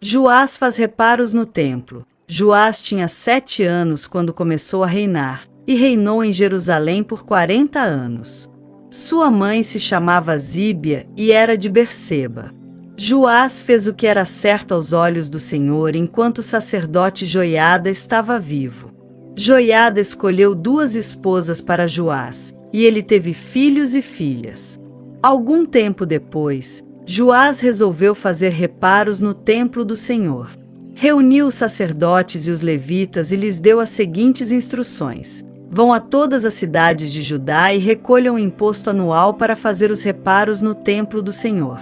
Joás faz reparos no templo. Joás tinha 7 anos quando começou a reinar, e reinou em Jerusalém por 40 anos. Sua mãe se chamava Zíbia e era de Berseba. Joás fez o que era certo aos olhos do Senhor enquanto o sacerdote Joiada estava vivo. Joiada escolheu 2 esposas para Joás, e ele teve filhos e filhas. Algum tempo depois, Joás resolveu fazer reparos no templo do Senhor. Reuniu os sacerdotes e os levitas e lhes deu as seguintes instruções: vão a todas as cidades de Judá e recolham o imposto anual para fazer os reparos no templo do Senhor.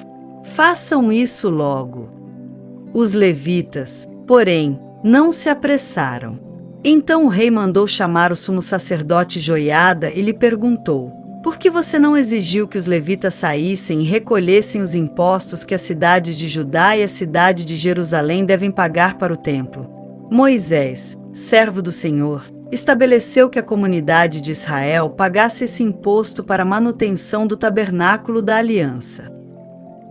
Façam isso logo. Os levitas, porém, não se apressaram. Então o rei mandou chamar o sumo sacerdote Joiada e lhe perguntou: por que você não exigiu que os levitas saíssem e recolhessem os impostos que as cidades de Judá e a cidade de Jerusalém devem pagar para o templo? Moisés, servo do Senhor, estabeleceu que a comunidade de Israel pagasse esse imposto para a manutenção do tabernáculo da aliança.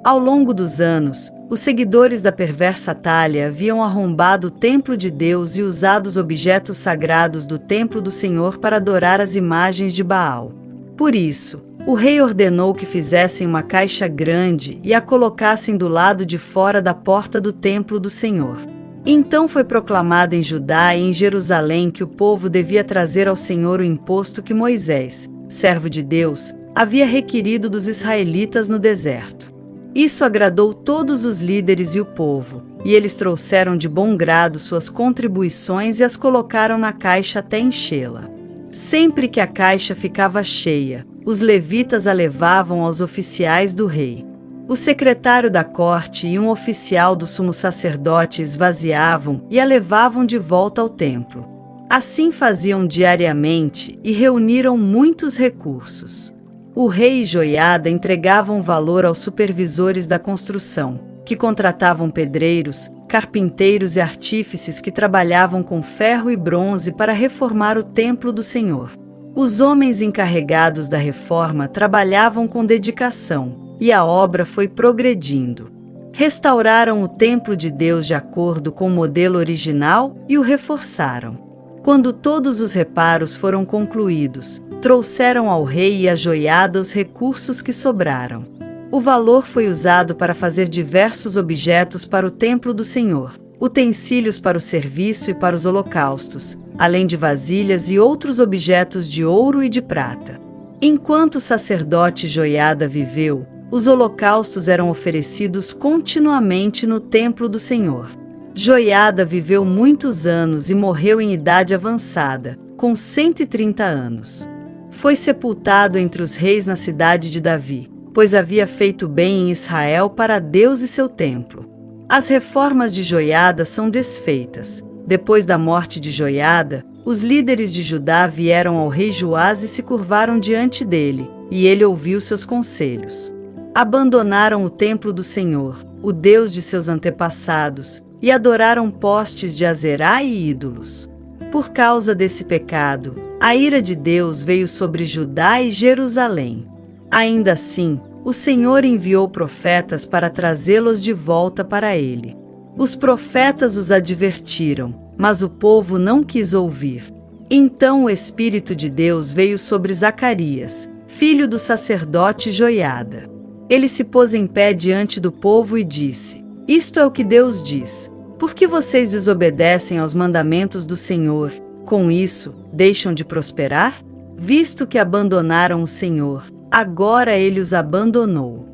Ao longo dos anos, os seguidores da perversa Atália haviam arrombado o templo de Deus e usado os objetos sagrados do templo do Senhor para adorar as imagens de Baal. Por isso, o rei ordenou que fizessem uma caixa grande e a colocassem do lado de fora da porta do templo do Senhor. Então foi proclamado em Judá e em Jerusalém que o povo devia trazer ao Senhor o imposto que Moisés, servo de Deus, havia requerido dos israelitas no deserto. Isso agradou todos os líderes e o povo, e eles trouxeram de bom grado suas contribuições e as colocaram na caixa até enchê-la. Sempre que a caixa ficava cheia, os levitas a levavam aos oficiais do rei. O secretário da corte e um oficial do sumo sacerdote esvaziavam e a levavam de volta ao templo. Assim faziam diariamente e reuniram muitos recursos. O rei e Joiada entregavam valor aos supervisores da construção, que contratavam pedreiros, carpinteiros e artífices que trabalhavam com ferro e bronze para reformar o templo do Senhor. Os homens encarregados da reforma trabalhavam com dedicação, e a obra foi progredindo. Restauraram o templo de Deus de acordo com o modelo original e o reforçaram. Quando todos os reparos foram concluídos, trouxeram ao rei e a Joiada os recursos que sobraram. O valor foi usado para fazer diversos objetos para o templo do Senhor, utensílios para o serviço e para os holocaustos, além de vasilhas e outros objetos de ouro e de prata. Enquanto o sacerdote Joiada viveu, os holocaustos eram oferecidos continuamente no templo do Senhor. Joiada viveu muitos anos e morreu em idade avançada, com 130 anos. Foi sepultado entre os reis na cidade de Davi, pois havia feito bem em Israel para Deus e seu templo. As reformas de Joiada são desfeitas. Depois da morte de Joiada, os líderes de Judá vieram ao rei Joás e se curvaram diante dele, e ele ouviu seus conselhos. Abandonaram o templo do Senhor, o Deus de seus antepassados, e adoraram postes de Azerá e ídolos. Por causa desse pecado, a ira de Deus veio sobre Judá e Jerusalém. Ainda assim, o Senhor enviou profetas para trazê-los de volta para ele. Os profetas os advertiram, mas o povo não quis ouvir. Então o Espírito de Deus veio sobre Zacarias, filho do sacerdote Joiada. Ele se pôs em pé diante do povo e disse: Isto é o que Deus diz. Por que vocês desobedecem aos mandamentos do Senhor? Com isso, deixam de prosperar? Visto que abandonaram o Senhor, agora ele os abandonou.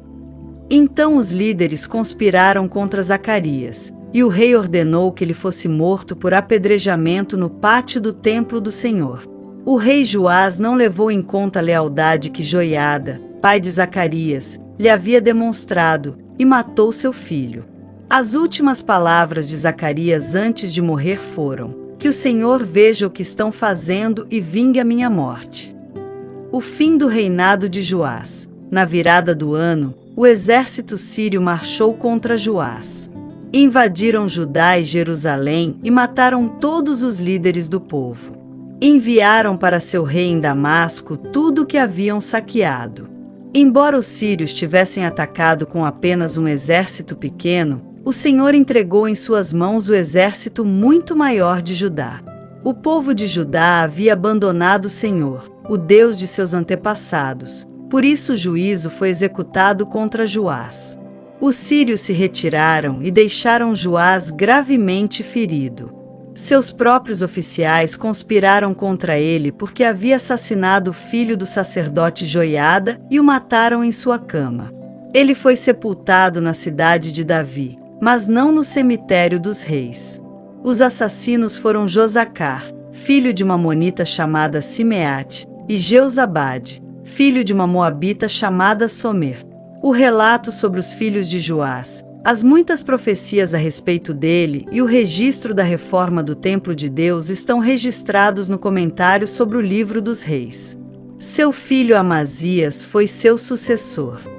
Então os líderes conspiraram contra Zacarias, e o rei ordenou que ele fosse morto por apedrejamento no pátio do templo do Senhor. O rei Joás não levou em conta a lealdade que Joiada, pai de Zacarias, lhe havia demonstrado, e matou seu filho. As últimas palavras de Zacarias antes de morrer foram: que o Senhor veja o que estão fazendo e vingue a minha morte. O fim do reinado de Joás. Na virada do ano, o exército sírio marchou contra Joás. Invadiram Judá e Jerusalém e mataram todos os líderes do povo. Enviaram para seu rei em Damasco tudo o que haviam saqueado. Embora os sírios tivessem atacado com apenas um exército pequeno, o Senhor entregou em suas mãos o exército muito maior de Judá. O povo de Judá havia abandonado o Senhor, o Deus de seus antepassados. Por isso o juízo foi executado contra Joás. Os sírios se retiraram e deixaram Joás gravemente ferido. Seus próprios oficiais conspiraram contra ele porque havia assassinado o filho do sacerdote Joiada e o mataram em sua cama. Ele foi sepultado na cidade de Davi, mas não no cemitério dos reis. Os assassinos foram Josacar, filho de uma monita chamada Simeate, e Jeozabade, filho de uma moabita chamada Somer. O relato sobre os filhos de Joás, as muitas profecias a respeito dele e o registro da reforma do templo de Deus estão registrados no comentário sobre o livro dos reis. Seu filho Amazias foi seu sucessor.